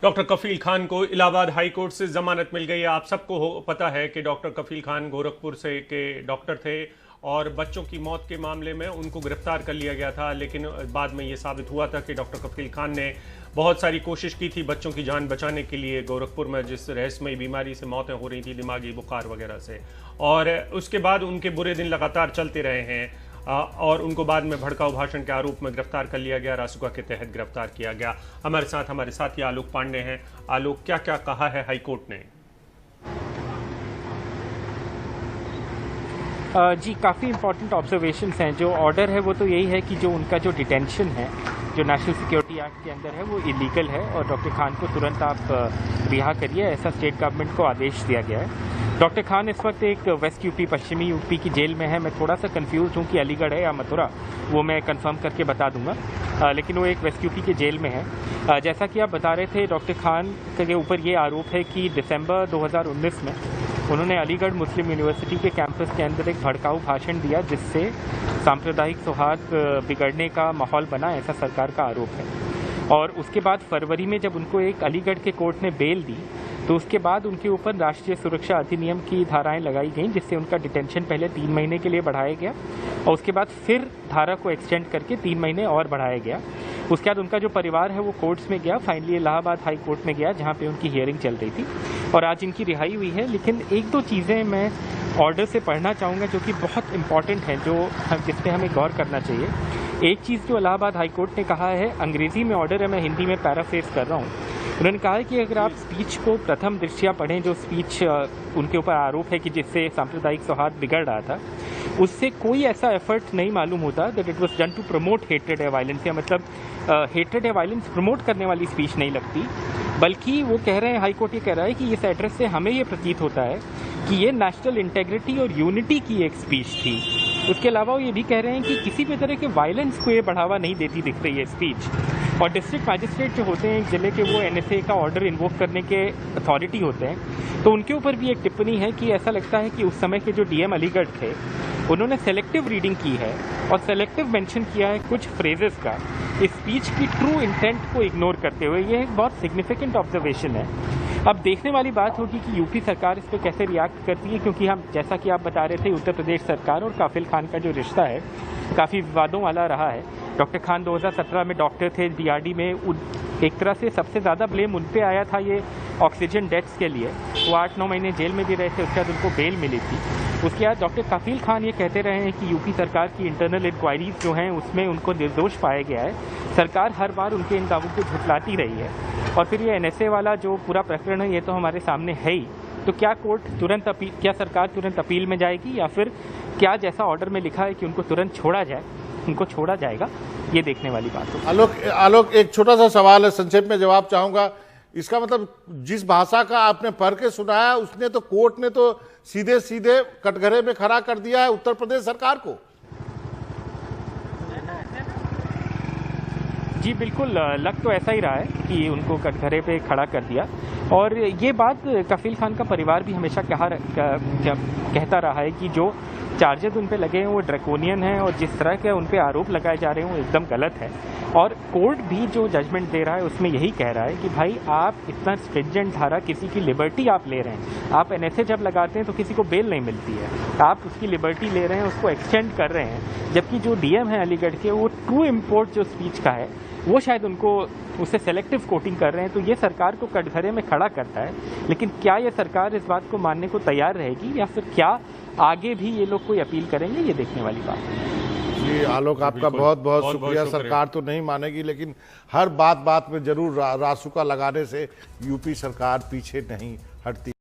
Doctor कफील खान को Allahabad high court से जमानत मिल गई है। आप सबको पता है कि डॉक्टर कफील खान गोरखपुर से के डॉक्टर थे और बच्चों की मौत के मामले में उनको गिरफ्तार कर लिया गया था, लेकिन बाद में ये साबित हुआ था कि डॉक्टर कफील खान ने बहुत सारी कोशिश की थी बच्चों की जान बचाने के लिए गोरखपुर में, जिस रहस्यमयी बीमारी से मौतें हो रही थी दिमागी बुखार वगैरह से। और उसके बाद उनके बुरे दिन लगातार चलते रहे हैं और उनको बाद में भड़काऊ भाषण के आरोप में गिरफ्तार कर लिया गया, रासुका के तहत गिरफ्तार किया गया। हमारे साथी आलोक पांडे हैं। आलोक, क्या क्या कहा है हाईकोर्ट ने? जी, काफ़ी इंपॉर्टेंट ऑब्जर्वेशंस हैं। जो ऑर्डर है वो तो यही है कि जो उनका जो डिटेंशन है जो नेशनल सिक्योरिटी एक्ट के अंदर है वो इलीगल है और डॉक्टर खान को तुरंत आप रिहा करिए, ऐसा स्टेट गवर्नमेंट को आदेश दिया गया है। डॉक्टर खान इस वक्त एक वेस्ट यूपी, पश्चिमी यूपी की जेल में है। मैं थोड़ा सा कंफ्यूज हूँ कि अलीगढ़ है या मथुरा, वो मैं कंफर्म करके बता दूंगा, लेकिन वो एक वेस्ट यूपी के जेल में है। जैसा कि आप बता रहे थे, डॉक्टर खान के ऊपर ये आरोप है कि दिसंबर 2019 में उन्होंने अलीगढ़ मुस्लिम यूनिवर्सिटी के कैंपस के अंदर एक भड़काऊ भाषण दिया जिससे सांप्रदायिक सौहार्द बिगड़ने का माहौल बना, ऐसा सरकार का आरोप है। और उसके बाद फरवरी में जब उनको एक अलीगढ़ के कोर्ट ने बेल दी तो उसके बाद उनके ऊपर राष्ट्रीय सुरक्षा अधिनियम की धाराएं लगाई गईं, जिससे उनका डिटेंशन पहले 3 महीने के लिए बढ़ाया गया और उसके बाद फिर धारा को एक्सटेंड करके 3 महीने और बढ़ाया गया। उसके बाद उनका जो परिवार है वो कोर्ट्स में गया, फाइनली इलाहाबाद हाई कोर्ट में गया जहाँ पे उनकी हियरिंग चल रही थी और आज इनकी रिहाई हुई है। लेकिन 1-2 चीज़ें मैं ऑर्डर से पढ़ना चाहूँगा जो कि बहुत इंपॉर्टेंट हैं, जिस पे हमें गौर करना चाहिए। एक चीज़ जो इलाहाबाद हाई कोर्ट ने कहा है, अंग्रेजी में ऑर्डर है, मैं हिंदी में पैराफ्रेज कर रहा हूँ। उन्होंने कहा है कि अगर आप स्पीच को प्रथम दृष्टया पढ़ें, जो स्पीच उनके ऊपर आरोप है कि जिससे सांप्रदायिक सौहार्द बिगड़ रहा था, उससे कोई ऐसा एफर्ट नहीं मालूम होता that it was done to promote hatred या वायलेंस, या मतलब हेट्रेड या वायलेंस प्रमोट करने वाली स्पीच नहीं लगती। बल्कि वो कह रहे हैं, हाईकोर्ट ये कह रहा है कि इस एड्रेस से हमें ये प्रतीत होता है कि ये नेशनल इंटेग्रिटी और यूनिटी की एक स्पीच थी। उसके अलावा वो ये भी कह रहे हैं कि किसी भी तरह के वायलेंस को ये बढ़ावा नहीं देती दिख रही है स्पीच। और डिस्ट्रिक्ट मैजिस्ट्रेट जो होते हैं एक जिले के, वो एनएसए का ऑर्डर इन्वोक करने के अथॉरिटी होते हैं, तो उनके ऊपर भी एक टिप्पणी है कि ऐसा लगता है कि उस समय के जो डीएम अलीगढ़ थे उन्होंने सेलेक्टिव रीडिंग की है और सेलेक्टिव मेंशन किया है कुछ फ्रेजेस का इस स्पीच की ट्रू इंटेंट को इग्नोर करते हुए। ये एक बहुत सिग्निफिकेंट ऑब्जर्वेशन है। अब देखने वाली बात होगी कि यूपी सरकार इस पर कैसे रिएक्ट करती है, क्योंकि हम जैसा कि आप बता रहे थे, उत्तर प्रदेश सरकार और काफिल खान का जो रिश्ता है काफ़ी विवादों वाला रहा है। डॉक्टर खान 2017 में डॉक्टर थे डीआरडी में, एक तरह से सबसे ज़्यादा ब्लेम उन पे आया था ये ऑक्सीजन डेथ्स के लिए। वो 8-9 महीने जेल में भी रहे थे, उसके बाद उनको बेल मिली थी। उसके बाद डॉक्टर कफील खान ये कहते रहे हैं कि यूपी सरकार की इंटरनल इंक्वायरीज जो हैं उसमें उनको निर्दोष पाया गया है। सरकार हर बार उनके इन दावों को झुठलाती रही है और फिर ये एनएसए वाला जो पूरा प्रकरण है ये तो हमारे सामने है ही। तो क्या सरकार तुरंत अपील में जाएगी या फिर क्या जैसा ऑर्डर में लिखा है कि उनको तुरंत उनको छोड़ा जाएगा, ये देखने वाली बात है। आलोक, एक छोटा सा सवाल है, संक्षेप में जवाब चाहूंगा। इसका मतलब जिस भाषा का आपने पढ़ के सुनाया, उसने तो कोर्ट ने तो सीधे सीधे कटघरे में खड़ा कर दिया है उत्तर प्रदेश सरकार को। जी बिल्कुल, लग तो ऐसा ही रहा है कि उनको कटघरे पे खड़ा कर दिया। और ये बात कफील खान का परिवार भी हमेशा कहता रहा है कि जो चार्जेस उन पे लगे हैं वो ड्रैकोनियन हैं और जिस तरह के उन पे आरोप लगाए जा रहे हैं वो एकदम गलत है। और कोर्ट भी जो जजमेंट दे रहा है उसमें यही कह रहा है कि भाई आप इतना स्ट्रिंजेंट धारा, किसी की लिबर्टी आप ले रहे हैं। आप एनएसए जब लगाते हैं तो किसी को बेल नहीं मिलती है, आप उसकी लिबर्टी ले रहे हैं, उसको एक्सटेंड कर रहे हैं। जबकि जो डीएम है अलीगढ़ के, वो ट्रू इम्पोर्ट जो स्पीच का है वो शायद उससे सेलेक्टिव कोटिंग कर रहे हैं। तो ये सरकार को कटघरे में खड़ा करता है। लेकिन क्या ये सरकार इस बात को मानने को तैयार रहेगी या फिर क्या आगे भी ये लोग कोई अपील करेंगे, ये देखने वाली बात है। जी आलोक, आपका बहुत बहुत शुक्रिया। सरकार तो नहीं मानेगी, लेकिन हर बात में जरूर रासुका लगाने से यूपी सरकार पीछे नहीं हटती।